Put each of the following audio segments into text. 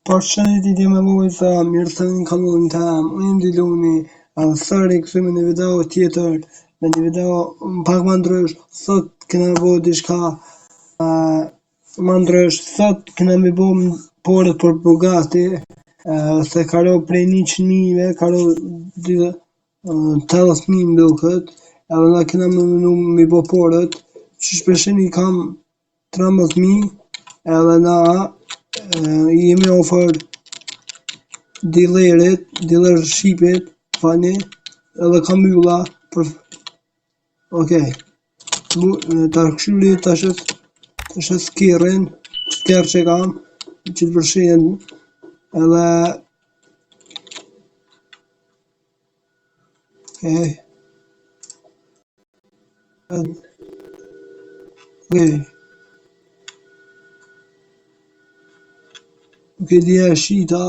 Përshëndetje dhe mëngjes, mirë se vini në kanalin tim. Unë jam Diluni, sëri kthehemi në video tjetër, në një video pak më ndrysh. Sot kena bëu diçka më ndrysh. Sot kena më bëu porët për Bugatti, se karo prej 100.000-ve, karo 80.000 më duket, edhe na kena më bëu porët, që shpeshini kam 13.000, edhe na jemi ofër diler shqipit, fani, edhe kam mbylla për okej. Ta këshilli tash skirrin, skirr që kam, që të përshihen edhe okej. Okej. Nuk e di a shita,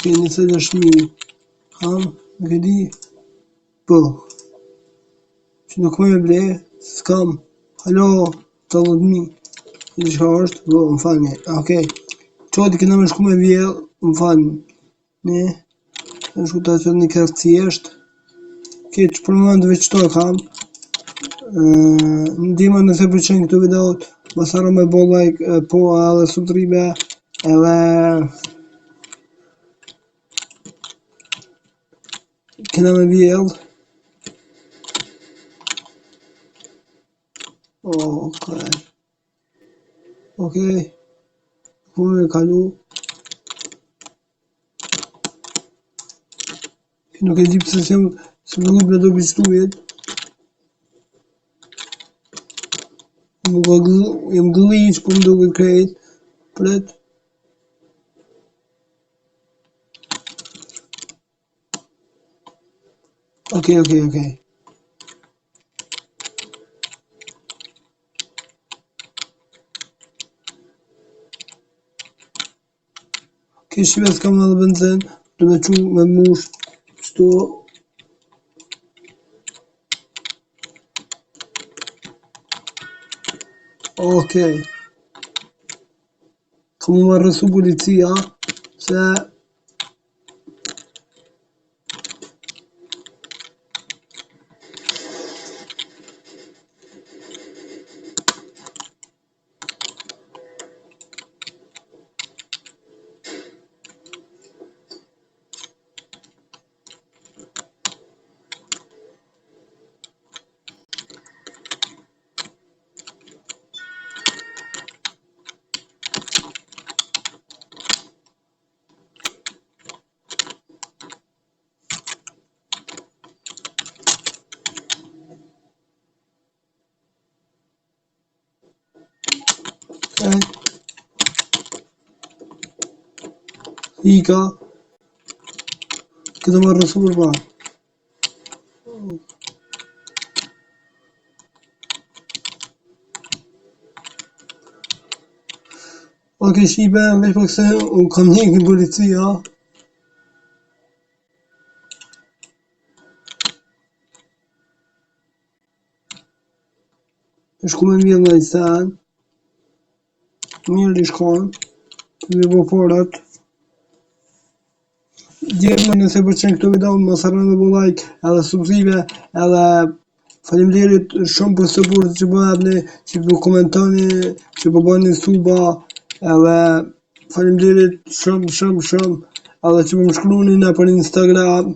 ke 20.000, nuk e di, po, që nuk më e ble, s'kam, halo, 80.000, e di çka është, po, më falni, okej, qoti këna me shku me vjell, më falni, ne, me shku ta qëtë një kërë thjesht, okej, që për moment veç to kam, ndihma nëse pëlqen këto videot, mos harro me bo like, po edhe subscribe, edhe kena me vjell. Okej, ku me kalu? Nuk e di pse se më hub në do pistujet. Jam glitch, po më duket krejt. Pret. Okej. Shqipe s'kam edhe benzin, du me qu me mush, qëto. Okej. Ka mu më rrësu policia, se Ika, këtë më rrësu për pa. Okej, shqipe, veç për këse, unë kam njënë në policia. Shku me mjell në i sen, mirë i shkon, të me bo porët. Djerë nëse përqen këto video, mos harroni me bo like, edhe subscribe, edhe faleminderit shumë për supportin që po japni, që po komentoni, që po bëni suba, edhe faleminderit shumë, edhe që po më shkruani na për Instagram,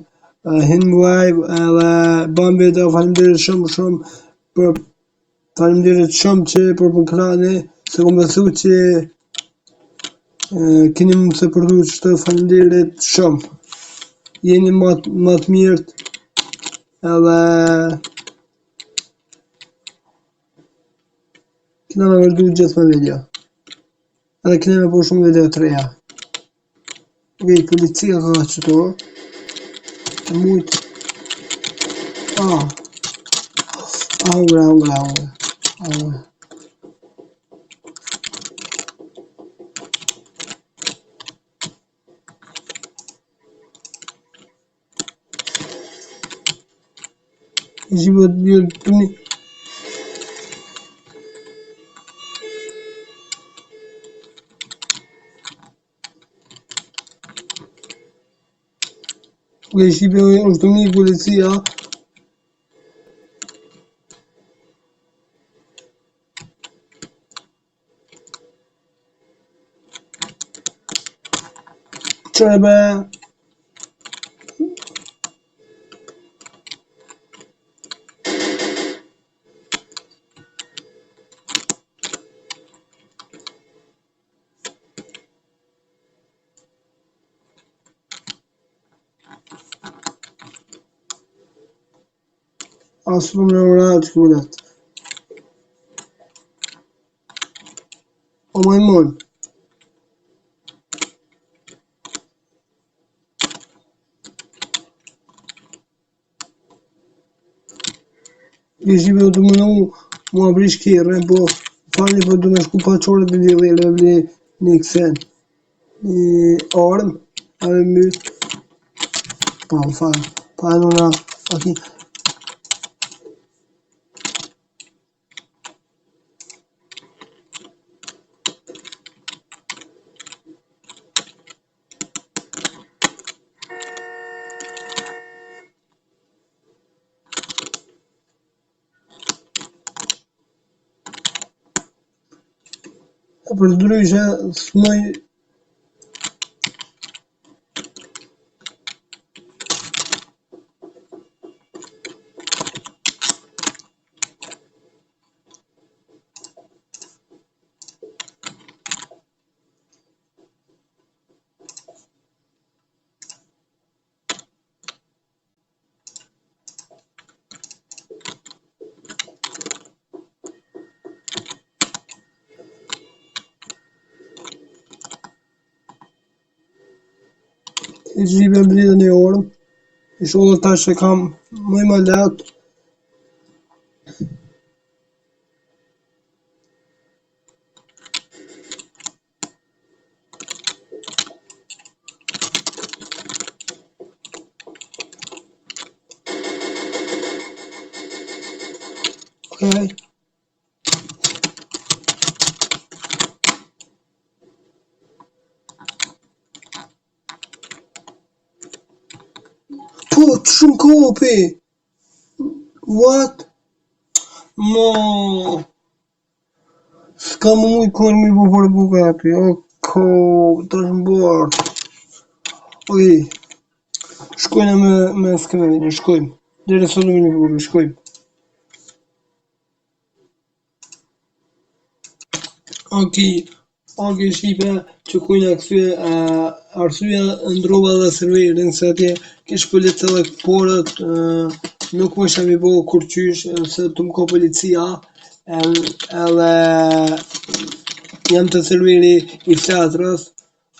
hin live, edhe bam video, faleminderit shumë për faleminderit shumë që për më krani, se kom besu që keni më supportu qëto, faleminderit shumë. Jeni më të mirët, edhe kena me vërdu gjithë me video, edhe kena me po shumë video të reja. Okej, policia ka qëto, të mujtë, hungra. Живот бедный. Okej, shipe është të mirë policia. Qëre be? Asë më në ratë këllet. O majmon. Shipe të më në mua brish kjerën, po fali po du me shku pa qore të lidhjele vli një kësen. Një armë, a e mytë. Po, më falë. Pa e nëna, ati. Për ndryshe, s'moj... I shipe blidhe një orëm. I shodhe ta që kam mëj më letë. Okej. Po, të shumë kopi! What? Mo... S'ka më mujtë kërë mi po për bukapi. Oko, të është më bërë. Okej. Shkojnë me skrenë, shkojmë. Dere sot në një burë, shkojmë. Okej, shipe që kujna kësye arsyeja ndrova dhe serverin se atje kish polic edhe porët, nuk më isha mi bo kur qysh se të më ko policia edhe jam të serveri i flatrës,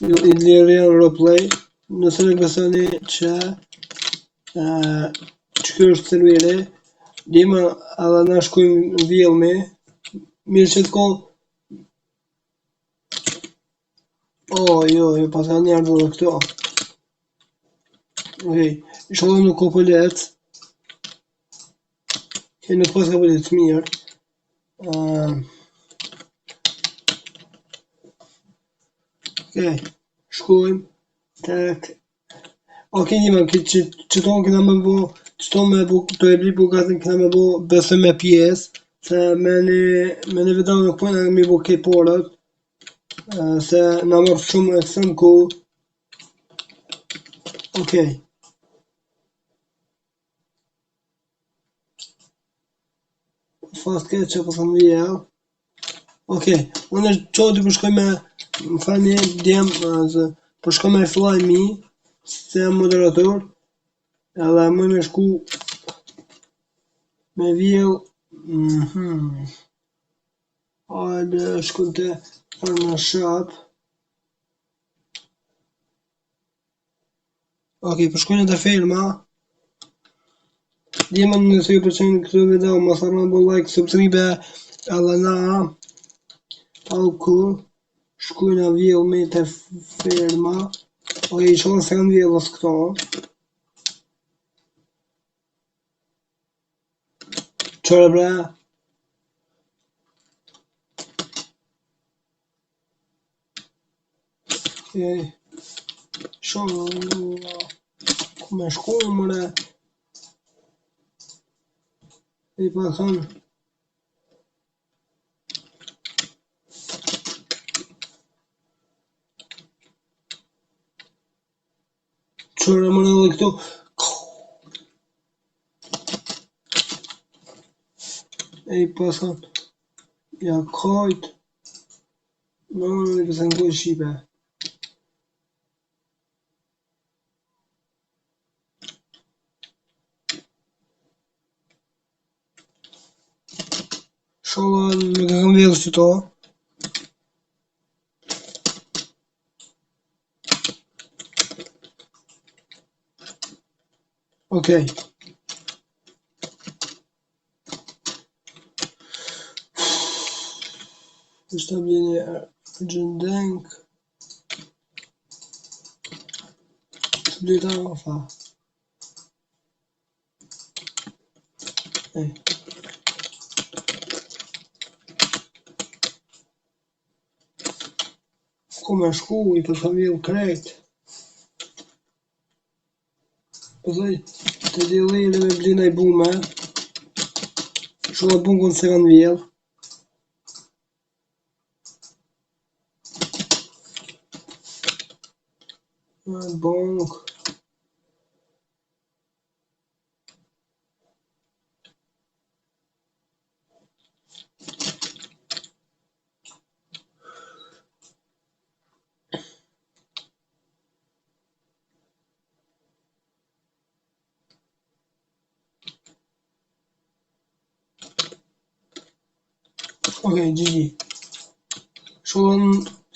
i lirën roleplay, nëse nuk besoni që kjo është serveri, dima edhe na shkojmë vjellmi, mirë që të ko. Jo, pas ka njerëz edhe këto. Okej, i shodhëm nuk ko polec. Nuk pas ka polec mirë. Okej, shkojmë. Tek. Okej, njëma, që tonë këna me bo, që tonë me bo, të e bli bukatin këna me bo besoj me pjesë, se me një video nuk pojna me bo kej porët, se na mërë shumë ekstrem ku. Okej. Fast këtë që pësën vjell. Okej, unë është qoti përshkoj me, më falni, djemë, përshkoj me fly me, se jam moderator, edhe më me shku me vjell, hajde, shkun të farma shop. Okej, përshkojnë të firma. Djemë nëse ju përqenë këtë video, më sarë në bo like, subscribe, edhe na, auku, shkojnë vjell me të firma. Okej, shumë se kanë vjellës këto. Qore bre? Okej. Shumë... Me shku mëre. I pa thënë. Qëre mëre dhe këtu. E i pa thënë. Ja kajt. Në i pëse në kujt shqipe. Shola me ka kam vjedhë që to. Okej. Është të bjeni gjëndenk. Të dyta më fa. Ej. Ku me shku, i për të vjedhë krejt. Pësaj, të djelejnë me blina i bume. Shola bunkën se kanë vjedhë. Bonk. Okej, GG. Shola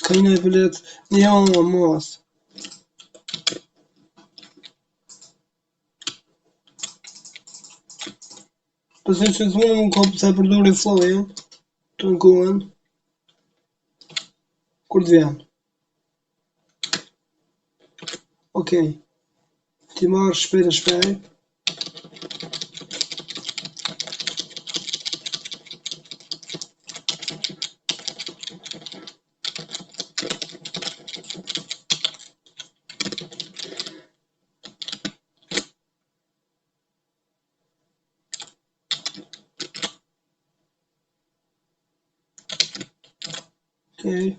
ka një e pëllet një anë mos. Pëse që të thunë më kopë se përdori flojën, të në kuën, kur të vjen. Okej, ti marrë shpejt e shpejt. Okej.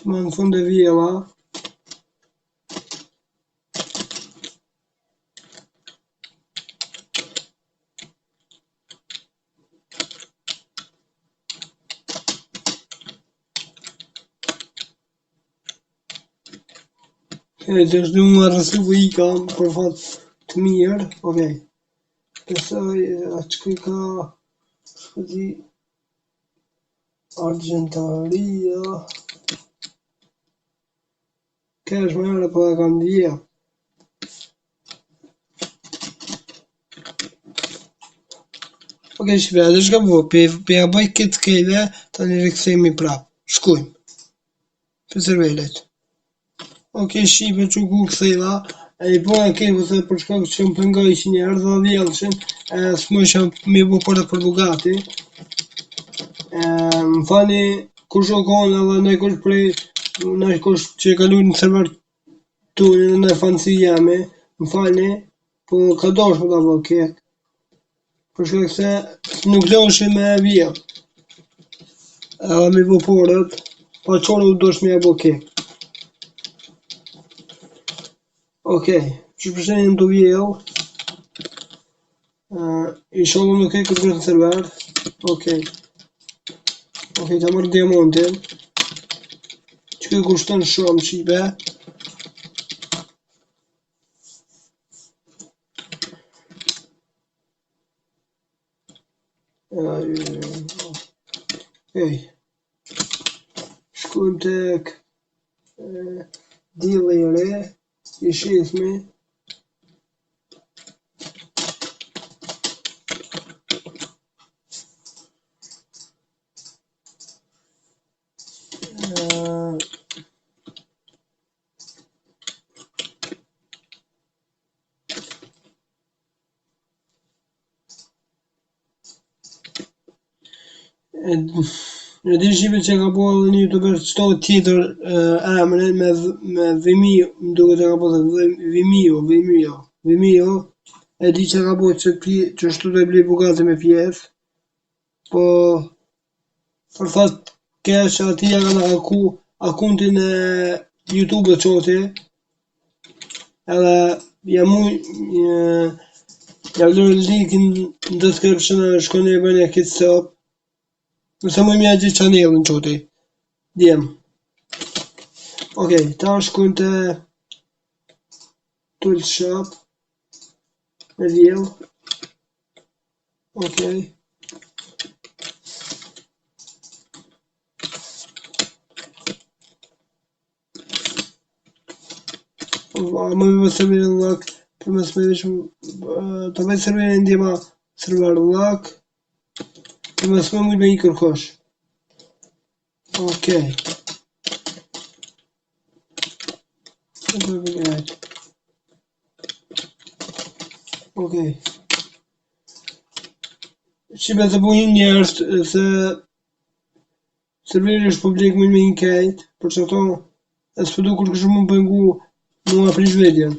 Ma në fund e vjela. Okej, të është du më rësu për i kam, për fat të mirë, okej. Pësaj, atë që ka, shkëti, Argentaria. Kesh më herë po e kam vjedhë. Okej, shqipe, dhe shka po, pe ja bëj këtë kejve, ta një rikëthejmi prap. Shkujmë. Për cervelet. Okej, shqipe, që ku këthejla, e i po e kejve se për shkak që më pëngaj që njerë dhe vjedhëshin, s'më që mi bu për dhe për Bugatti. Më fani, kush o konë edhe ne kush prej, ne kush që e kalu në server tunin në fansi jemi, më fani, po ka dosh më ta bo kek. Për shkak se nuk doshi me e vjedh. Edhe mi bu porët, pa qore u dosh me e bo kek. Okej, që përshenim të vjedh. I shollu nuk e këtë kërë në server. Okej. Okej, ta marrë diamantin. Që këtë kushton shumë shqipe. Okej. Shkojmë tek dili i re, i shifmi. E di shqipe që ka po edhe një youtuber çto tjetër emrin me Vimeo, më duket se ka po Vimeo, e di që ka po që shtu të bli bugati me pjesë, po për fat keq ati ja kanë haku akuntin e YouTube-it qoti, edhe jam ja vlerë linkin në description e shkoni e bëni kit stop. Nëse më mja gjithë chanelin qoti. Djem. Okej, ta shkojnë të Tool Shop. Me vjell. Okej. Më me serverin lock. Për mes me veç të veç serverin ndjema server lock. Për mes me mujt me i kërkosh. Okej. Okej. Shqipe të punin njerës se serveri është publik më me inkejt, për që ato e së përdu kur kështë më pëngu mu aprish vedjen.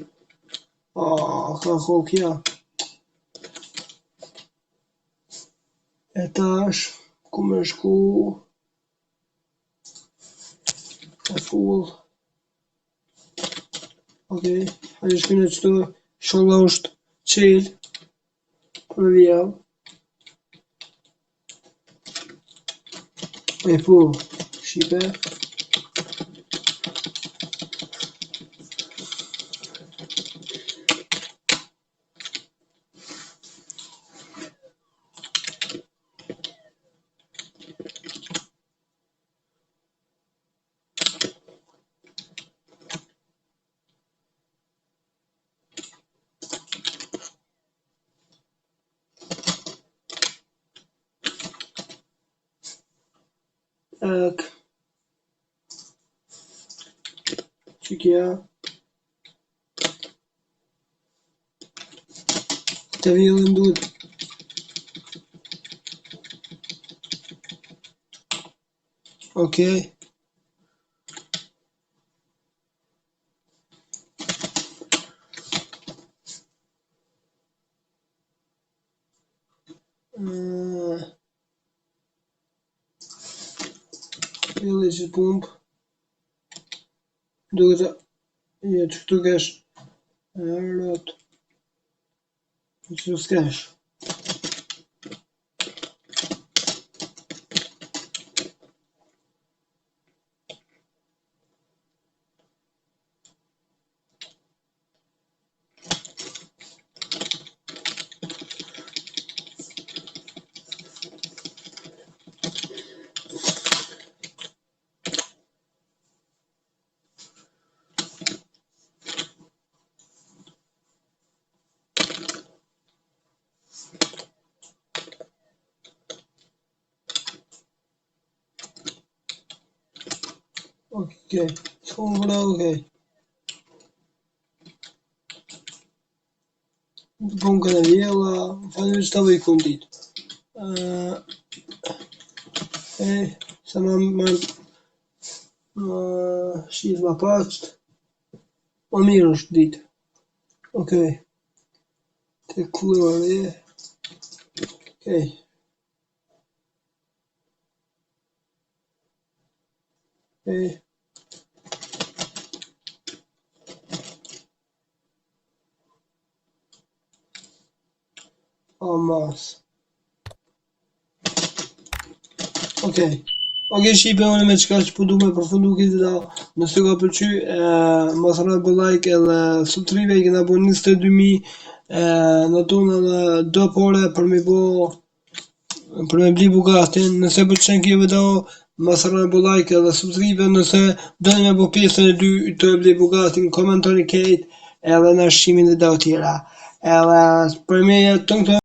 Ka hokja. E tash, ku me shku? E full. Okej, hajde shkune qëto sholla është qel për vjell. E po, shqipe. Çekja. Të vjellën duhet. Okej. Village pump. Duhet të që këtu kesh rot. Që s'kesh. Okej, sonra okej. Bunga e vjella, falem që të vej kundit. Se më shqit ma pasht, ma mirë është ditë. Okej. Të kullore. Okej. Okej. Mas. Okej. Okej, shqipe unë me qka që përdu me përfundu këtë video. Nëse ka pëlqy, mos harroni bë like edhe subscribe, i kena bo 22.000 në tonë edhe do pore për me bli bugatin. Nëse pëlqen kjo video, mos harroni bë like edhe subscribe, nëse doni me bo pjesën e 2 të bli bugatin, komentoni kejt edhe në shqimin dhe do tjera. Edhe për me jetë të